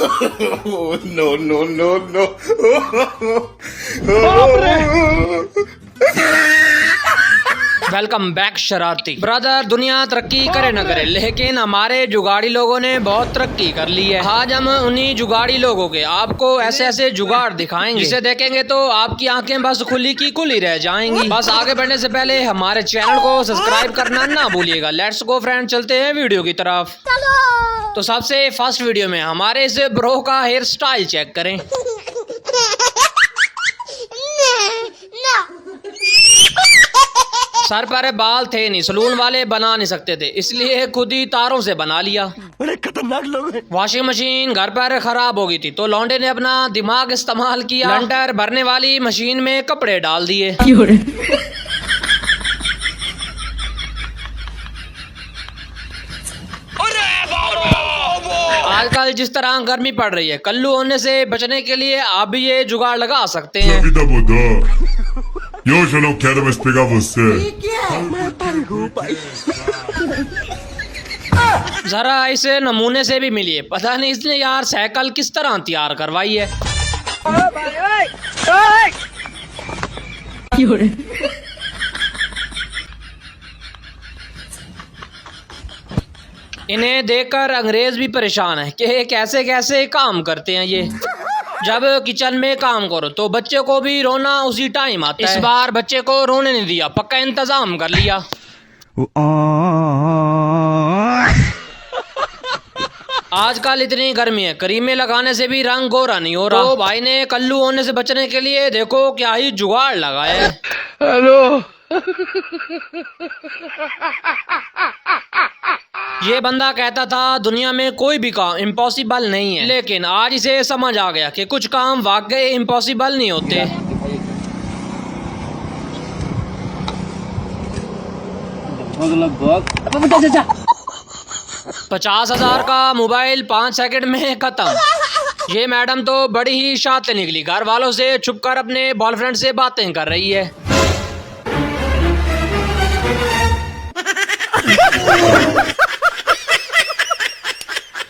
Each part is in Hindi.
No, no, no, no. Welcome back शरारती ब्रदर। दुनिया तरक्की करे न करे, लेकिन हमारे जुगाड़ी लोगों ने बहुत तरक्की कर ली है। आज हम उन्हीं जुगाड़ी लोगों के आपको ऐसे ऐसे जुगाड़ दिखाएंगे जिसे देखेंगे तो आपकी आंखें बस खुली की खुली रह जाएंगी। बस आगे बढ़ने से पहले हमारे चैनल को सब्सक्राइब करना ना भूलिएगा। लेट्स गो फ्रेंड, चलते हैं वीडियो की तरफ। तो सबसे फर्स्ट वीडियो में हमारे इस ब्रो का हेयर स्टाइल चेक करें। सर पर बाल थे नहीं, सलून वाले बना नहीं सकते थे, इसलिए खुद ही तारों से बना लिया। बड़े खतरनाक लोग हैं। वॉशिंग मशीन घर पर खराब हो गई थी तो लौंडे ने अपना दिमाग इस्तेमाल किया, लंटर भरने वाली मशीन में कपड़े डाल दिए। आजकल जिस तरह गर्मी पड़ रही है, कल्लू होने से बचने के लिए आप भी ये जुगाड़ लगा सकते हैं। Io ce l'ho chiesto per spiegare você. जरा इस नमूने से भी मिलिए, पता नहीं इसने यार साइकिल किस तरह तैयार करवाई है। इन्हें देखकर अंग्रेज भी परेशान है कि कैसे कैसे काम करते हैं ये। जब किचन में काम करो तो बच्चे को भी रोना उसी टाइम आता है। इस बार बच्चे को रोने नहीं दिया, पक्का इंतजाम कर लिया। आजकल इतनी गर्मी है, करीमे लगाने से भी रंग गोरा नहीं हो रहा। तो भाई ने कल्लू होने से बचने के लिए देखो क्या ही जुगाड़ लगाया है। हेलो ये बंदा कहता था दुनिया में कोई भी काम इम्पॉसिबल नहीं है, लेकिन आज इसे समझ आ गया कि कुछ काम वाकई इम्पॉसिबल नहीं होते। लगभग 50,000 का मोबाइल 5 सेकंड में खत्म। ये मैडम तो बड़ी ही शातिर निकली, घर वालों से छुपकर अपने बॉयफ्रेंड से बातें कर रही है।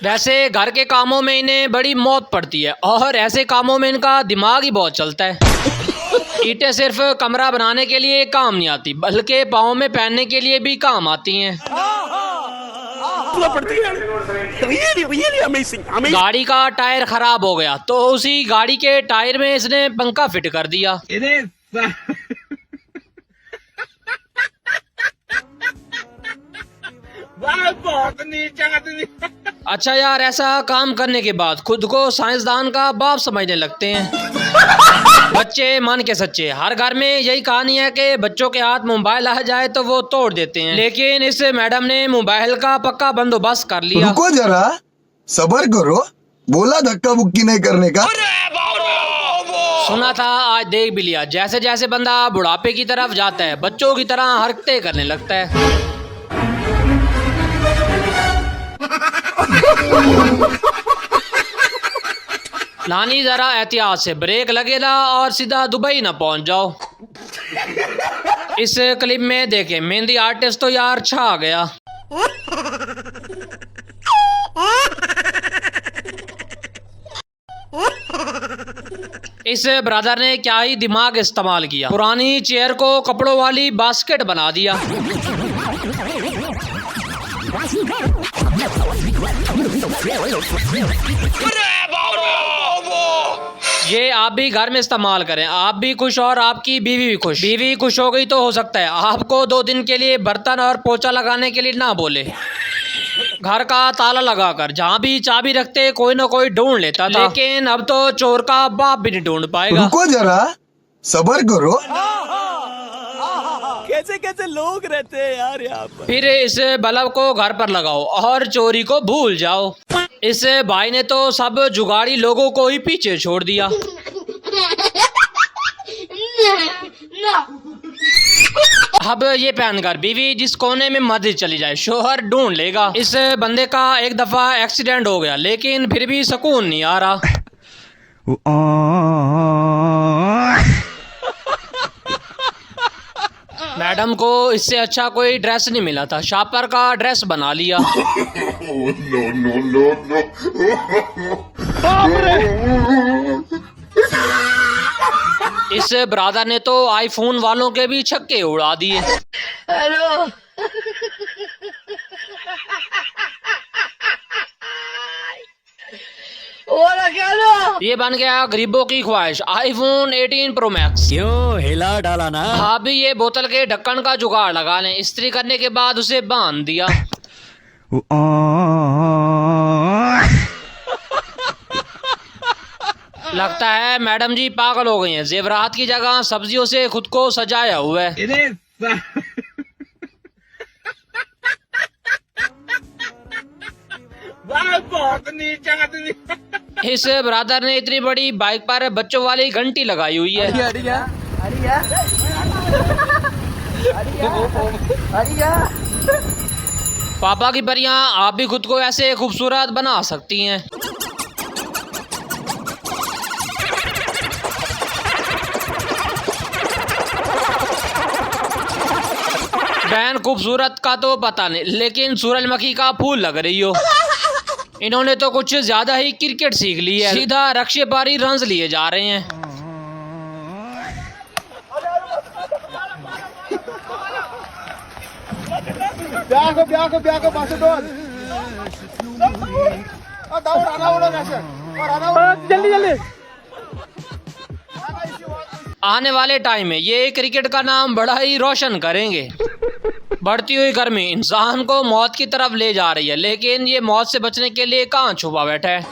वैसे घर के कामों में इन्हें बड़ी मौत पड़ती है और ऐसे कामों में इनका दिमाग ही बहुत चलता है। ईंटें सिर्फ कमरा बनाने के लिए काम नहीं आती, बल्कि पाँव में पहनने के लिए भी काम आती हैं। गाड़ी का टायर खराब हो गया तो उसी गाड़ी के टायर में इसने पंखा फिट कर दिया। अच्छा यार, ऐसा काम करने के बाद खुद को साइंसदान का बाप समझने लगते हैं। बच्चे मान के सच्चे, हर घर में यही कहानी है कि बच्चों के हाथ मोबाइल आ जाए तो वो तोड़ देते हैं, लेकिन इस मैडम ने मोबाइल का पक्का बंदोबस्त कर लिया। रुको जरा, सब्र करो, बोला धक्का मुक्की नहीं करने का। सुना था, आज देख भी लिया। जैसे जैसे बंदा बुढ़ापे की तरफ जाता है, बच्चों की तरह हरकतें करने लगता है। नानी जरा एहतियात से, ब्रेक लगेगा और सीधा दुबई ना पहुंच जाओ। इस क्लिप में देखें, मेहंदी आर्टिस्ट तो यार छा गया। इस ब्रदर ने क्या ही दिमाग इस्तेमाल किया, पुरानी चेयर को कपड़ों वाली बास्केट बना दिया। ये आप भी घर में इस्तेमाल करें, आप भी खुश और आपकी बीवी भी खुश। बीवी खुश हो गई तो हो सकता है आपको 2 दिन के लिए बर्तन और पोछा लगाने के लिए ना बोले। घर का ताला लगाकर जहाँ भी चाबी रखते कोई ना कोई ढूंढ लेता था, लेकिन अब तो चोर का बाप भी नहीं ढूंढ पाएगा। रुको जरा, सब्र करो। कैसे कैसे लोग रहते हैं यार यहाँ पर। फिर इस बल्ब को घर पर लगाओ और चोरी को भूल जाओ। इस भाई ने तो सब जुगाड़ी लोगों को ही पीछे छोड़ दिया। अब ये पहनकर बीवी जिस कोने में मर्जी चली जाए, शोहर ढूंढ लेगा। इस बंदे का एक दफा एक्सीडेंट हो गया, लेकिन फिर भी सुकून नहीं आ रहा। मैडम को इससे अच्छा कोई ड्रेस नहीं मिला था, शापर का ड्रेस बना लिया। No, no, no, no. इस ब्रादर ने तो आईफोन वालों के भी छक्के उड़ा दिए। हेलो। ये बन गया गरीबों की ख्वाहिश, आईफोन 18 प्रो मैक्स। क्यों हिला डाला ना। हाँ भी ये बोतल के ढक्कन का जुगाड़ लगा लें, इस्त्री करने के बाद उसे बांध दिया। लगता है मैडम जी पागल हो गई हैं, जेवरात की जगह सब्जियों से खुद को सजाया हुआ है। इस ब्रादर ने इतनी बड़ी बाइक पर बच्चों वाली घंटी लगाई हुई है। पापा की परियां, आप भी खुद को ऐसे खूबसूरत बना सकती हैं। बहन खूबसूरत का तो पता नहीं, लेकिन सूरजमुखी का फूल लग रही हो। इन्होंने तो कुछ ज्यादा ही क्रिकेट सीख ली है, सीधा रक्षे पारी रन्स लिए जा रहे हैं। जल्दी जल्दी। आने वाले टाइम में ये क्रिकेट का नाम बड़ा ही रोशन करेंगे। बढ़ती हुई गर्मी इंसान को मौत की तरफ ले जा रही है, लेकिन ये मौत से बचने के लिए कहाँ छुपा बैठा है।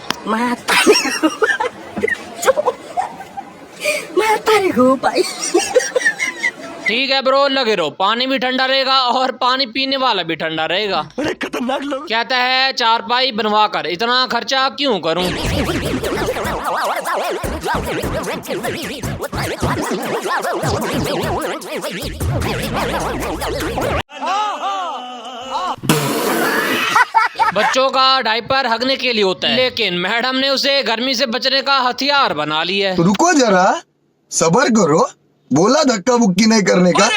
ठीक है ब्रो, लगे रहो, पानी भी ठंडा रहेगा और पानी पीने वाला भी ठंडा रहेगा। बड़े खतरनाक लोग। कहता है चारपाई बनवा कर इतना खर्चा क्यों करूं। बच्चों का डायपर हगने के लिए होता है, लेकिन मैडम ने उसे गर्मी से बचने का हथियार बना लिया है। रुको जरा, सबर करो, बोला धक्का बुक्की नहीं करने का।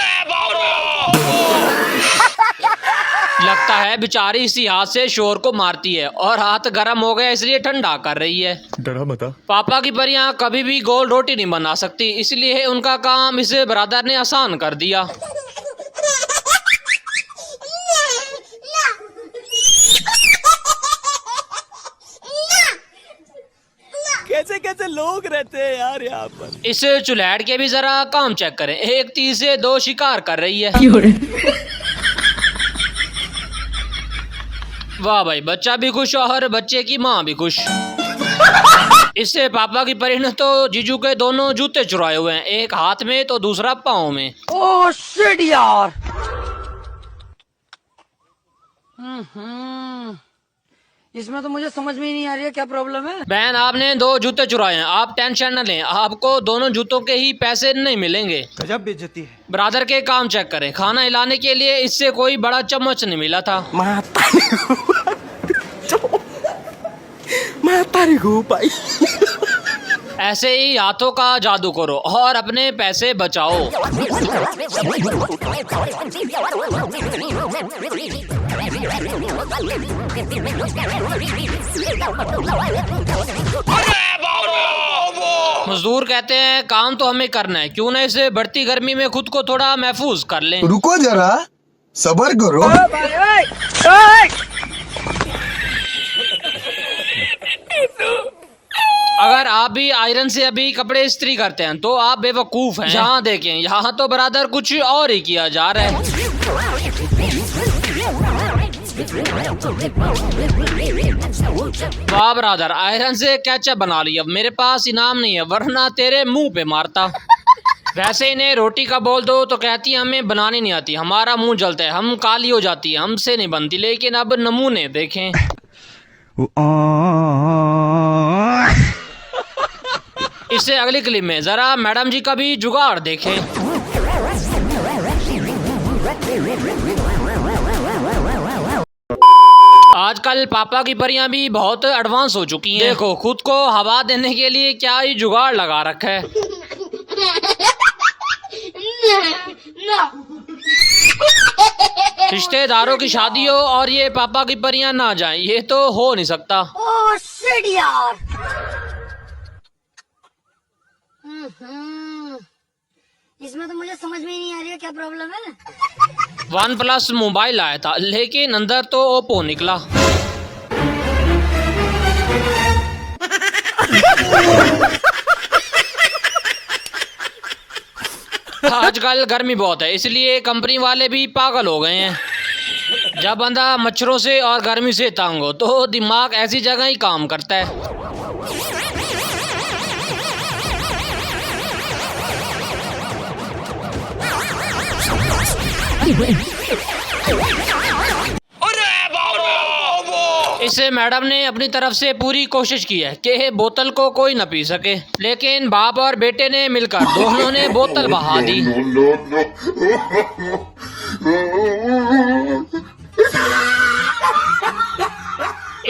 लगता है बेचारी इसी हाथ से शोर को मारती है और हाथ गर्म हो गया इसलिए ठंडा कर रही है। डरा मता। पापा की परियां कभी भी गोल रोटी नहीं बना सकती, इसलिए उनका काम इस ब्रदर ने आसान कर दिया। कैसे कैसे लोग रहते हैं यार यहाँ पर। इस चुलैड के भी जरा काम चेक करें, एक तीर से दो शिकार कर रही है। वाह भाई, बच्चा भी खुश और बच्चे की माँ भी खुश। इससे पापा की परी ने तो जीजू के दोनों जूते चुराए हुए हैं, एक हाथ में तो दूसरा पाँव में। ओह शिट यार। इसमें तो मुझे समझ में ही नहीं आ रही है क्या प्रॉब्लम है। बहन आपने दो जूते चुराए हैं, आप टेंशन न लें, आपको दोनों जूतों के ही पैसे नहीं मिलेंगे। गजब बेइज्जती है। ब्रादर के काम चेक करें, खाना हिलाने के लिए इससे कोई बड़ा चम्मच नहीं मिला था। ऐसे ही हाथों का जादू करो और अपने पैसे बचाओ। मजदूर कहते हैं काम तो हमें करना है, क्यों ना इसे बढ़ती गर्मी में खुद को थोड़ा महफूज कर लें। रुको जरा, सबर करो। अगर आप भी आयरन से अभी कपड़े इस्त्री करते हैं तो आप बेवकूफ हैं। यहाँ देखें, यहाँ तो ब्रदर कुछ और ही किया जा रहा है। वाह ब्रदर, आयरन से कैचअप बना लिया। मेरे पास इनाम नहीं है, वरना तेरे मुंह पे मारता। वैसे इन्हें रोटी का बोल दो तो कहती है हमें बनानी नहीं आती, हमारा मुंह जलता है, हम काली हो जाती है, हमसे नहीं बनती। लेकिन अब नमूने देखें। इससे अगली क्लिप में जरा मैडम जी का भी जुगाड़ देखें। आजकल पापा की परियां भी बहुत एडवांस हो चुकी हैं। देखो खुद को हवा देने के लिए क्या ही जुगाड़ लगा रखा है। रिश्तेदारों की शादी हो और ये पापा की परियां ना जाएं, ये तो हो नहीं सकता। ओह शिट यार। इसमें तो मुझे समझ में ही नहीं आ रही है क्या प्रॉब्लम है। OnePlus मोबाइल आया था लेकिन अंदर तो ओप्पो निकला। आजकल गर्मी बहुत है इसलिए कंपनी वाले भी पागल हो गए हैं। जब बंदा मच्छरों से और गर्मी से तंग हो तो दिमाग ऐसी जगह ही काम करता है। इसे मैडम ने अपनी तरफ से पूरी कोशिश की है कि बोतल को कोई न पी सके, लेकिन बाप और बेटे ने मिलकर दोनों ने बोतल बहा दी।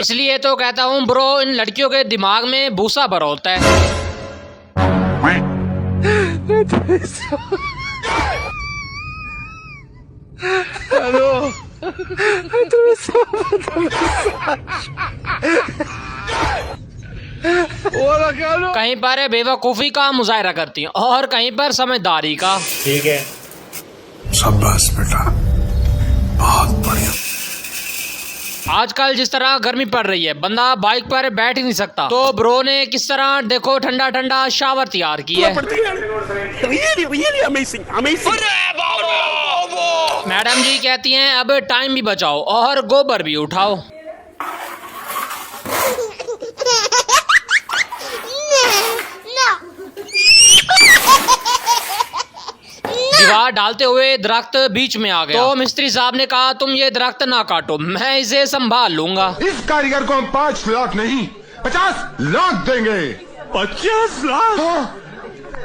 इसलिए तो कहता हूँ ब्रो, इन लड़कियों के दिमाग में भूसा भरा होता है। कहीं पर बेवकूफ़ी का मुजाहरा करती हैं और कहीं पर समझदारी का। ठीक है, शाबाश बेटा, बहुत बढ़िया। आजकल जिस तरह गर्मी पड़ रही है बंदा बाइक पर बैठ ही नहीं सकता, तो ब्रो ने किस तरह देखो ठंडा ठंडा शावर तैयार किया है। मैडम जी कहती हैं अब टाइम भी बचाओ और गोबर भी उठाओ। दीवार डालते हुए दरख्त बीच में आ गया, तो मिस्त्री साहब ने कहा तुम ये दरख्त ना काटो, मैं इसे संभाल लूंगा। इस कारीगर को हम 5 लाख नहीं 50 लाख देंगे। 50 लाख? हाँ,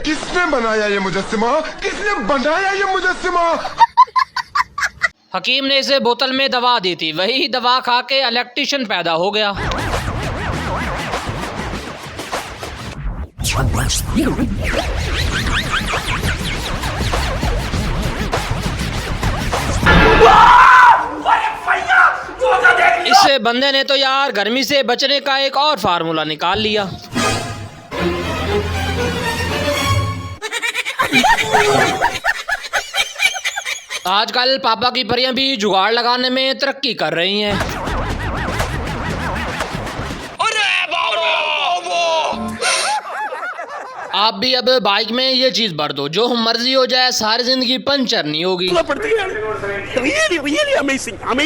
किसने बनाया ये मुजस्सिमा? किसने बनाया ये मुजस्सिमा? हकीम ने इसे बोतल में दवा दी थी, वही दवा खा के इलेक्ट्रिशियन पैदा हो गया। इस बंदे ने तो यार गर्मी से बचने का एक और फार्मूला निकाल लिया। आजकल पापा की परियां भी जुगाड़ लगाने में तरक्की कर रही हैं। आप भी अब बाइक में ये चीज भर दो, जो मर्जी हो जाए सारी जिंदगी पंचर नहीं होगी।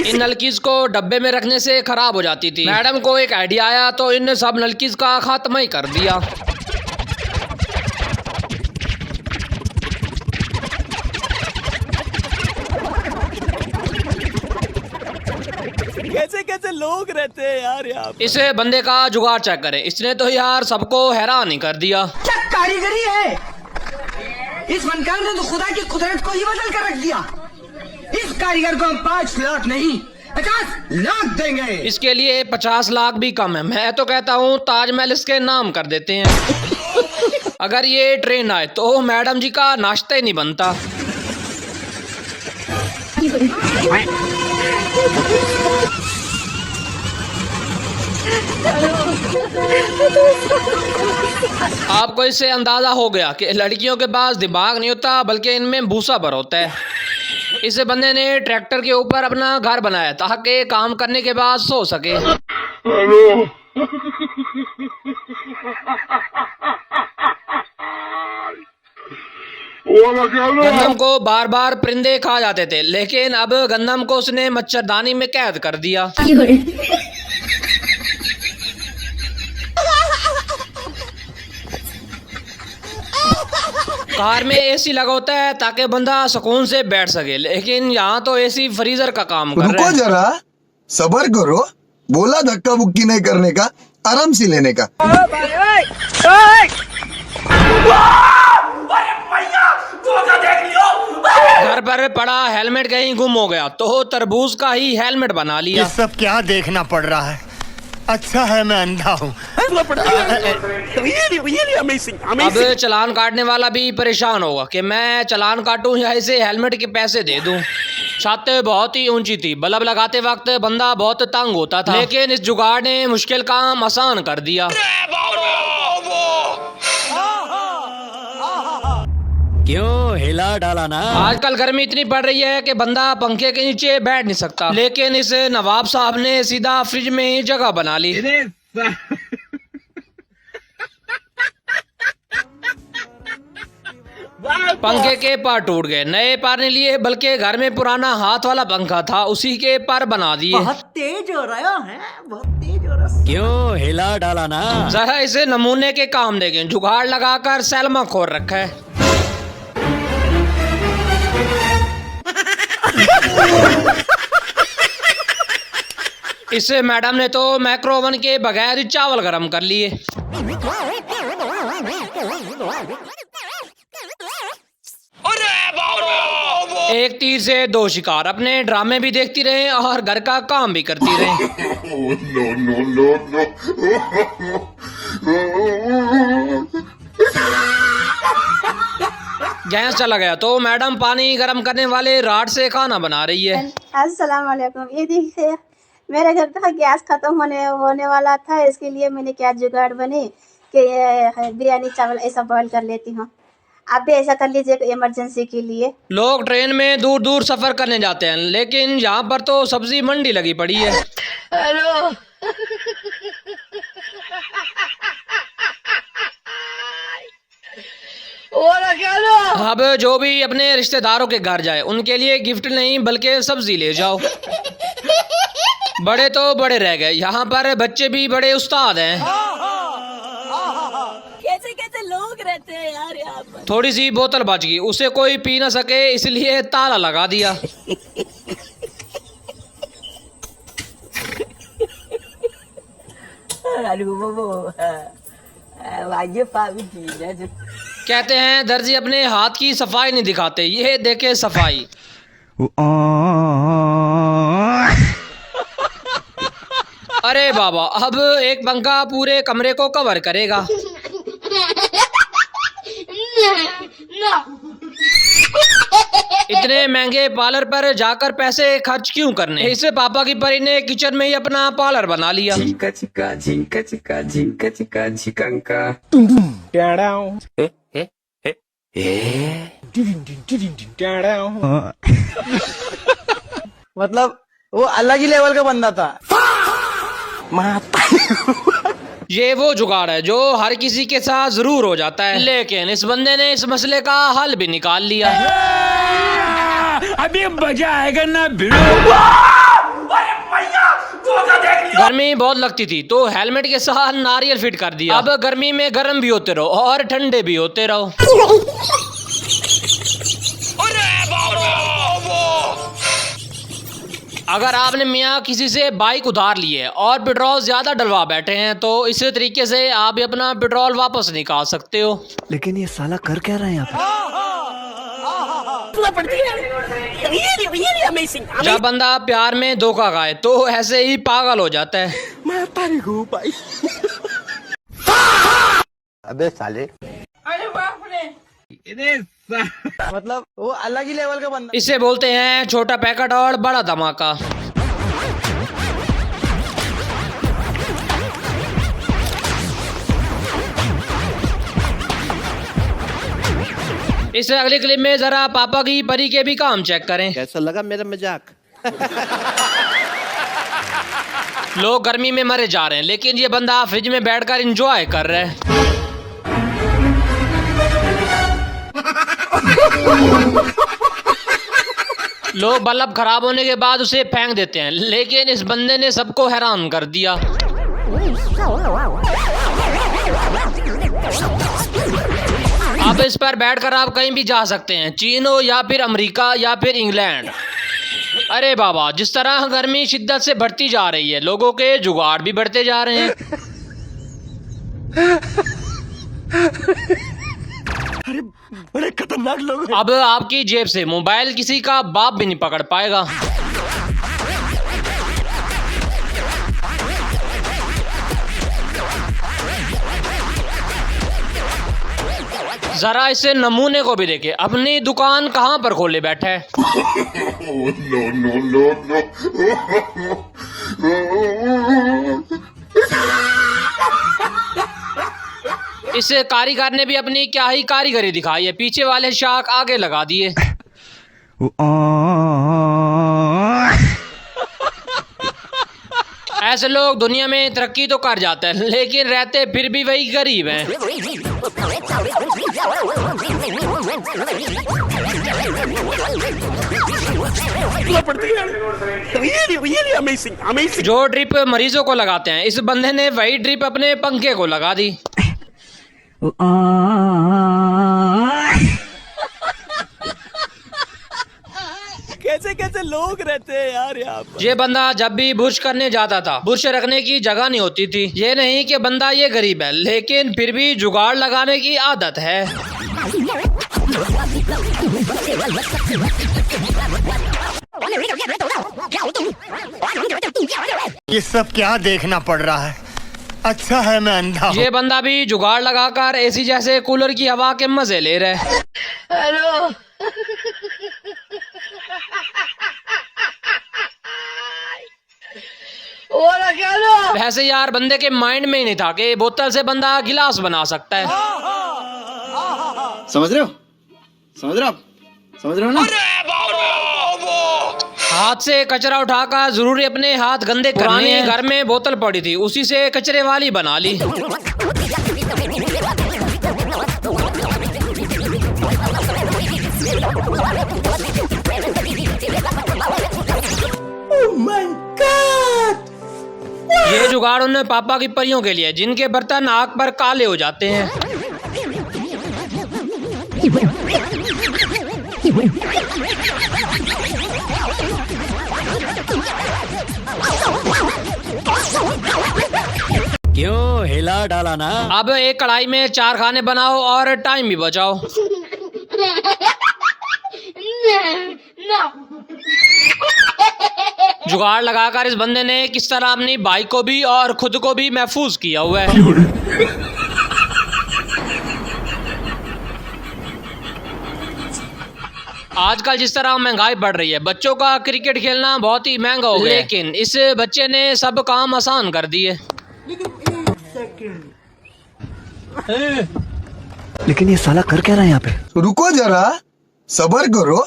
इन नलकीज को डब्बे में रखने से खराब हो जाती थी। मैडम को एक आइडिया आया तो इन सब नलकीज का खात्मा ही कर दिया। कैसे कैसे लोग रहते हैं यार यहाँ पे। इस बंदे का जुगाड़ चेक करें, इसने तो यार सबको हैरान ही कर दिया। क्या कारीगरी है, इस फनकार ने तो खुदा की कुदरत को ही बदल कर रख दिया। इस कारीगर को हम 5 लाख नहीं 50 लाख देंगे। इसके लिए 50 लाख भी कम है। मैं तो कहता हूँ ताजमहल इसके नाम कर देते हैं। अगर ये ट्रेन आए तो मैडम जी का नाश्ता ही नहीं बनता। आपको इससे अंदाजा हो गया कि लड़कियों के पास दिमाग नहीं होता बल्कि इनमें भूसा भर होता है। इस बंदे ने ट्रैक्टर के ऊपर अपना घर बनाया ताकि काम करने के बाद सो सके। गंदम को बार बार परिंदे खा जाते थे, लेकिन अब गंदम को उसने मच्छरदानी में कैद कर दिया। कार में एसी लगा होता है ताकि बंदा सुकून से बैठ सके, लेकिन यहाँ तो एसी फ्रीजर का काम कर रहा रुको है। जरा, सबर करो। बोला धक्का बुक्की नहीं करने का, आराम से लेने का। घर पर पड़ा हेलमेट कहीं गुम हो गया तो तरबूज का ही हेलमेट बना लिया। ये सब क्या देखना पड़ रहा है? अच्छा है मैं अंधा हूँ। अब चालान काटने वाला भी परेशान होगा कि मैं चालान काटूं या इसे हेलमेट के पैसे दे दूं। छत बहुत ही ऊंची थी, बल्ब लगाते वक्त बंदा बहुत तंग होता था, लेकिन इस जुगाड़ ने मुश्किल काम आसान कर दिया। क्यों हिला डाला ना। आजकल गर्मी इतनी पड़ रही है कि बंदा पंखे के नीचे बैठ नहीं सकता, लेकिन इस नवाब साहब ने सीधा फ्रिज में ही जगह बना ली। पंखे के पर टूट गए, नए पर नहीं लिए, बल्कि घर में पुराना हाथ वाला पंखा था उसी के पर बना दिए। बहुत तेज हो रहा है, बहुत तेज हो रहा है। क्यों हिला डाला ना। जरा इसे नमूने के काम देखें, जुगाड़ लगाकर सैलमा खोर रखा है। इस मैडम ने तो माइक्रो ओवन के बगैर ही चावल गरम कर लिए। एक तीर से दो शिकार, अपने ड्रामे भी देखती रहे और घर का काम भी करती रहे। गैस चला गया तो मैडम पानी गर्म करने वाले राड से खाना बना रही है। अस्सलाम वालेकुम। ये देखिए मेरे घर का गैस खत्म होने वाला था, इसके लिए मैंने क्या जुगाड़ बनी कि बिरयानी चावल ऐसा बॉईल कर लेती हूँ। आप भी ऐसा कर लीजिए इमरजेंसी के लिए। लोग ट्रेन में दूर दूर सफर करने जाते हैं, लेकिन यहाँ पर तो सब्जी मंडी लगी पड़ी है। हेलो अब जो भी अपने रिश्तेदारों के घर जाए उनके लिए गिफ्ट नहीं बल्कि सब्जी ले जाओ। बड़े तो बड़े रह गए, यहाँ पर बच्चे भी बड़े उस्ताद हैं। कैसे कैसे लोग रहते हैं यार यहाँ पर। थोड़ी सी बोतल बच गई, उसे कोई पी ना सके इसलिए ताला लगा दिया। कहते हैं दर्जी अपने हाथ की सफाई नहीं दिखाते, ये देखे सफाई। अरे बाबा, अब एक पंखा पूरे कमरे को कवर करेगा। इतने महंगे पार्लर पर जाकर पैसे खर्च क्यों करने। इस पापा की परी ने किचन में ही अपना पार्लर बना लिया। झिंका चिका झिंका चिका झिंका चिका झिकंका। मतलब वो अलग ही लेवल का बंदा था। ये वो जुगाड़ है जो हर किसी के साथ जरूर हो जाता है, लेकिन इस बंदे ने इस मसले का हल भी निकाल लिया। अभी मजा आएगा ना भिड़ो। गर्मी बहुत लगती थी तो हेलमेट के साथ नारियल फिट कर दिया। अब गर्मी में गर्म भी होते रहो और ठंडे भी होते रहो। अगर आपने मियाँ किसी से बाइक उधार ली है और पेट्रोल ज्यादा डलवा बैठे हैं तो इसी तरीके से आप भी अपना पेट्रोल वापस निकाल सकते हो। लेकिन ये साला कर क्या रहा है यहाँ पे। जब बंदा प्यार में धोखा खाए तो ऐसे ही पागल हो जाता है। मैं तारीख हूँ भाई। अबे साले, अरे बाप रे, मतलब वो अलग ही लेवल का बंदा। इसे बोलते हैं छोटा पैकेट और बड़ा धमाका। इस अगले क्लिप में जरा पापा की परी के भी काम चेक करें। कैसा लगा मेरा मजाक। लोग गर्मी में मरे जा रहे हैं, लेकिन ये बंदा फ्रिज में बैठकर एंजॉय कर रहा है। लोग बल्ब खराब होने के बाद उसे फेंक देते हैं, लेकिन इस बंदे ने सबको हैरान कर दिया। अब इस पर बैठकर आप कहीं भी जा सकते हैं, चीन हो या फिर अमेरिका या फिर इंग्लैंड। अरे बाबा, जिस तरह गर्मी शिद्दत से बढ़ती जा रही है, लोगों के जुगाड़ भी बढ़ते जा रहे हैं। अरे बड़े खतरनाक लोग हैं। अब आपकी जेब से मोबाइल किसी का बाप भी नहीं पकड़ पाएगा। जरा इसे नमूने को भी देखे, अपनी दुकान कहाँ पर खोले बैठा है। इस कारीगर ने भी अपनी क्या ही कारीगरी दिखाई है, पीछे वाले शाख आगे लगा दिए। ऐसे लोग दुनिया में तरक्की तो कर जाते हैं, लेकिन रहते फिर भी वही गरीब हैं। जो ड्रिप मरीजों को लगाते हैं, इस बंदे ने वही ड्रिप अपने पंखे को लगा दी। कैसे कैसे लोग रहते हैं यार यहाँ पर। ये बंदा जब भी बुर्श करने जाता था, बुर्श रखने की जगह नहीं होती थी। ये नहीं कि बंदा ये गरीब है, लेकिन फिर भी जुगाड़ लगाने की आदत है। ये सब क्या देखना पड़ रहा है? अच्छा है मैं अंधा हूँ। ये बंदा भी जुगाड़ लगाकर एसी जैसे कूलर की हवा के मजे ले रहे है। वैसे यार बंदे के माइंड में ही नहीं था कि बोतल से बंदा गिलास बना सकता है। समझ रहे हो? समझ रहे हो आप? समझ रहे हो ना? हाथ से कचरा उठाकर जरूरी अपने हाथ गंदे करने हैं। घर में बोतल पड़ी थी, उसी से कचरे वाली बना ली। ये जुगाड़ उन पापा की परियों के लिए, जिनके बर्तन आग पर काले हो जाते हैं। क्यों हिला डाला ना? अब एक कढ़ाई में 4 खाने बनाओ और टाइम भी बचाओ। जुगाड़ लगाकर इस बंदे ने किस तरह अपनी बाइक को भी और खुद को भी महफूज किया हुआ है। आजकल जिस तरह महंगाई बढ़ रही है, बच्चों का क्रिकेट खेलना बहुत ही महंगा हो गया, लेकिन इस बच्चे ने सब काम आसान कर दिए। लेकिन ये साला कर क्या रहा है यहाँ पे? रुको जरा, सबर करो।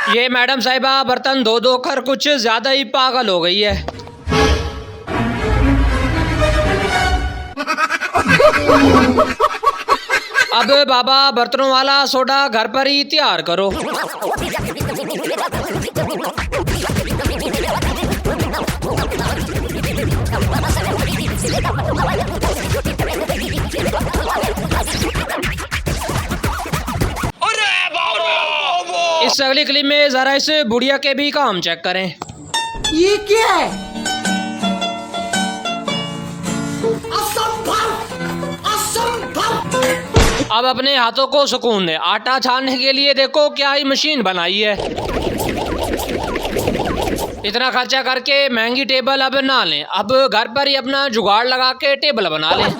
ये मैडम साहिबा बर्तन धो धो कर कुछ ज्यादा ही पागल हो गई है। अब बाबा बर्तनों वाला सोडा घर पर ही तैयार करो। इस अगली क्लिप में जरा इस बुढ़िया के भी काम चेक करें। ये क्या है? अब अपने हाथों को सुकून दे। आटा छानने के लिए देखो क्या ही मशीन बनाई है। इतना खर्चा करके महंगी टेबल अब ना लें, अब घर पर ही अपना जुगाड़ लगा के टेबल बना लें।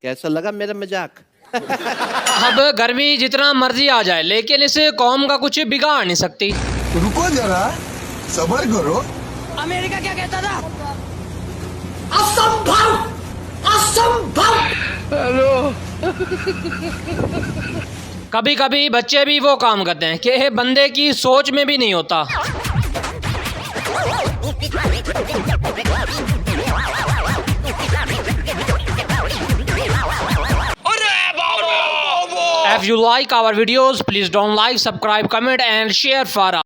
कैसा लगा मेरा मजाक? अब गर्मी जितना मर्जी आ जाए, लेकिन इस कौम का कुछ बिगाड़ नहीं सकती। रुको जरा, सबर करो। अमेरिका क्या कहता था? असंभव, असंभव। हेलो। कभी कभी बच्चे भी वो काम करते हैं कि बंदे की सोच में भी नहीं होता। If you like our videos, please don't like, subscribe, comment and share for us.